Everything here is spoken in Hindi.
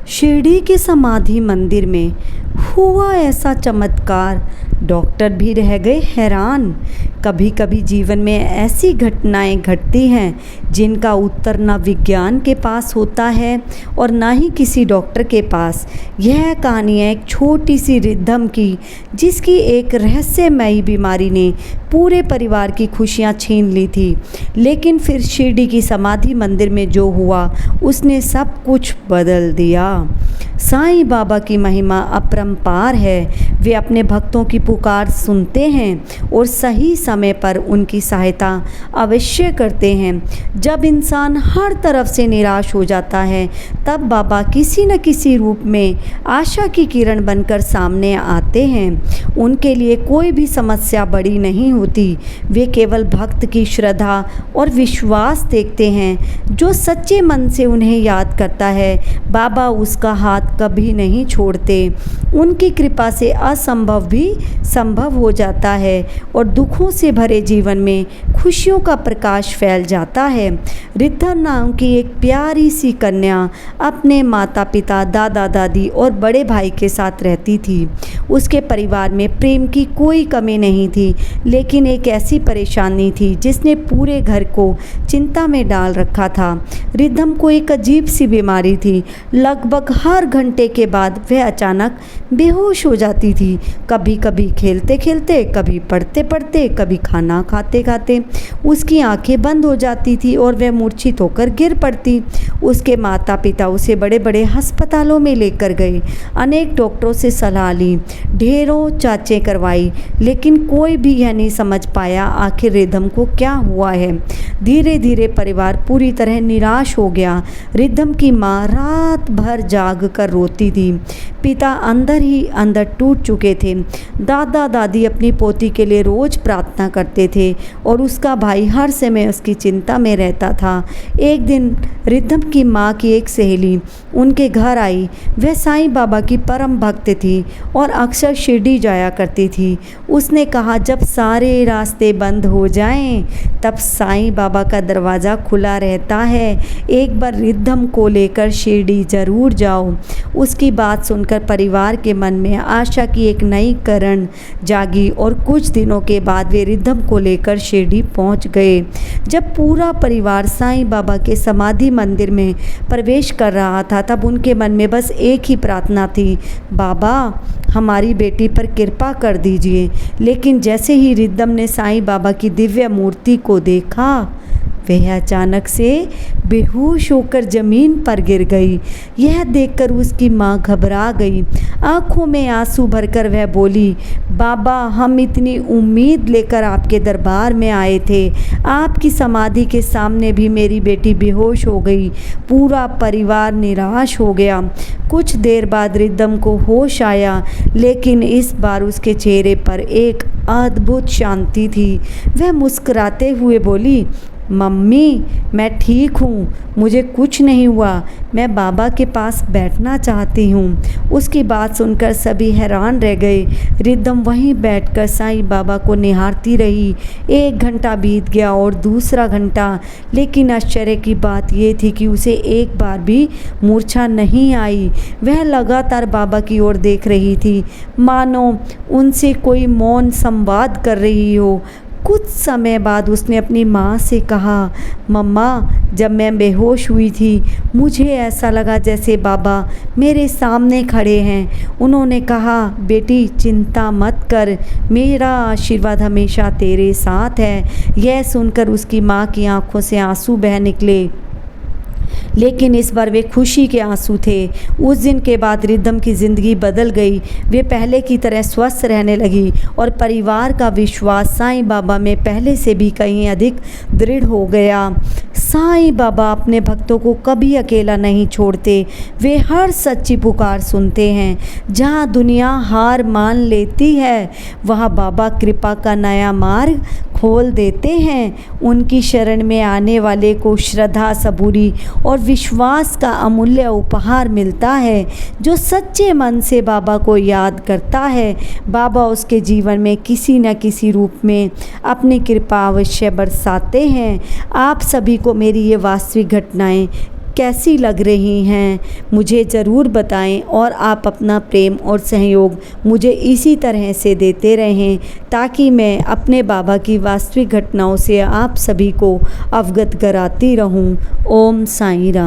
शिरडी के समाधि मंदिर में हुआ ऐसा चमत्कार, डॉक्टर भी रह गए हैरान। कभी कभी जीवन में ऐसी घटनाएं घटती हैं जिनका उत्तर न विज्ञान के पास होता है और ना ही किसी डॉक्टर के पास। यह कहानी है एक छोटी सी रिद्धम की, जिसकी एक रहस्यमयी बीमारी ने पूरे परिवार की खुशियां छीन ली थी। लेकिन फिर शिरडी की समाधि मंदिर में जो हुआ उसने सब कुछ बदल दिया। साईं बाबा की महिमा अपरंपार है। वे अपने भक्तों की पुकार सुनते हैं और सही समय पर उनकी सहायता अवश्य करते हैं। जब इंसान हर तरफ से निराश हो जाता है, तब बाबा किसी न किसी रूप में आशा की किरण बनकर सामने आते हैं। उनके लिए कोई भी समस्या बड़ी नहीं होती। वे केवल भक्त की श्रद्धा और विश्वास देखते हैं। जो सच्चे मन से उन्हें याद करता है, बाबा उसका हाथ कभी नहीं छोड़ते। उनकी कृपा से असंभव भी संभव हो जाता है और दुखों से भरे जीवन में खुशियों का प्रकाश फैल जाता है। रिद्धा नाम की एक प्यारी सी कन्या अपने माता पिता, दादा दादी और बड़े भाई के साथ रहती थी। उसके परिवार में प्रेम की कोई कमी नहीं थी, लेकिन एक ऐसी परेशानी थी जिसने पूरे घर को चिंता में डाल रखा था। रिद्धम को एक अजीब सी बीमारी थी। लगभग हर घंटे के बाद वह अचानक बेहोश हो जाती थी। कभी कभी खेलते खेलते, कभी पढ़ते पढ़ते, कभी खाना खाते खाते उसकी आंखें बंद हो जाती थी और वह मूर्छित होकर गिर पड़ती। उसके माता पिता उसे बड़े बड़े अस्पतालों में लेकर गए। अनेक डॉक्टरों से सलाह ली, ढेरों जांचें करवाई, लेकिन कोई भी यह नहीं समझ पाया आखिर रिद्धम को क्या हुआ है। धीरे धीरे परिवार पूरी तरह निराश हो गया। रिद्धम की माँ रात भर जाग कर रोती थी। पिता अंदर ही अंदर टूट चुके थे। दादा दादी अपनी पोती के लिए रोज प्रार्थना करते थे और उसका भाई हर समय उसकी चिंता में रहता था। एक दिन रिद्धम की माँ की एक सहेली उनके घर आई। वह साईं बाबा की परम भक्त थी और अक्सर शिरडी जाया करती थी। उसने कहा, जब सारे रास्ते बंद हो जाएं, तब साईं बाबा का दरवाज़ा खुला रहता है। एक बार रिद्धम को लेकर शिरडी जरूर जाओ। उसकी बात सुनकर परिवार के मन में आशा की एक नई किरण जागी और कुछ दिनों के बाद वे रिद्धम को लेकर शिरडी पहुंच गए। जब पूरा परिवार साईं बाबा के समाधि मंदिर में प्रवेश कर रहा था, तब उनके मन में बस एक ही प्रार्थना थी, बाबा हमारी बेटी पर कृपा कर दीजिए। लेकिन जैसे ही रिद्धम ने साईं बाबा की दिव्य मूर्ति को देखा, वह अचानक से बेहोश होकर ज़मीन पर गिर गई। यह देखकर उसकी माँ घबरा गई। आंखों में आंसू भरकर वह बोली, बाबा हम इतनी उम्मीद लेकर आपके दरबार में आए थे, आपकी समाधि के सामने भी मेरी बेटी बेहोश हो गई। पूरा परिवार निराश हो गया। कुछ देर बाद रिद्धम को होश आया, लेकिन इस बार उसके चेहरे पर एक अद्भुत शांति थी। वह मुस्कुराते हुए बोली, मम्मी मैं ठीक हूँ, मुझे कुछ नहीं हुआ, मैं बाबा के पास बैठना चाहती हूँ। उसकी बात सुनकर सभी हैरान रह गए। रिद्धम वहीं बैठकर साईं बाबा को निहारती रही। 1 घंटा बीत गया और दूसरा घंटा, लेकिन आश्चर्य की बात यह थी कि उसे एक बार भी मूर्छा नहीं आई। वह लगातार बाबा की ओर देख रही थी, मानो उनसे कोई मौन संवाद कर रही हो। कुछ समय बाद उसने अपनी माँ से कहा, मम्मा जब मैं बेहोश हुई थी, मुझे ऐसा लगा जैसे बाबा मेरे सामने खड़े हैं। उन्होंने कहा, बेटी चिंता मत कर, मेरा आशीर्वाद हमेशा तेरे साथ है। यह सुनकर उसकी माँ की आंखों से आंसू बह निकले, लेकिन इस बार वे खुशी के आंसू थे। उस दिन के बाद रिद्धम की ज़िंदगी बदल गई। वे पहले की तरह स्वस्थ रहने लगी और परिवार का विश्वास साईं बाबा में पहले से भी कहीं अधिक दृढ़ हो गया। साईं बाबा अपने भक्तों को कभी अकेला नहीं छोड़ते। वे हर सच्ची पुकार सुनते हैं। जहाँ दुनिया हार मान लेती है, वहाँ बाबा कृपा का नया मार्ग खोल देते हैं। उनकी शरण में आने वाले को श्रद्धा, सबूरी और विश्वास का अमूल्य उपहार मिलता है। जो सच्चे मन से बाबा को याद करता है, बाबा उसके जीवन में किसी न किसी रूप में अपनी कृपा अवश्य बरसाते हैं। आप सभी को मेरी ये वास्तविक घटनाएं कैसी लग रही हैं मुझे ज़रूर बताएं और आप अपना प्रेम और सहयोग मुझे इसी तरह से देते रहें ताकि मैं अपने बाबा की वास्तविक घटनाओं से आप सभी को अवगत कराती रहूं। ओम साईं राम।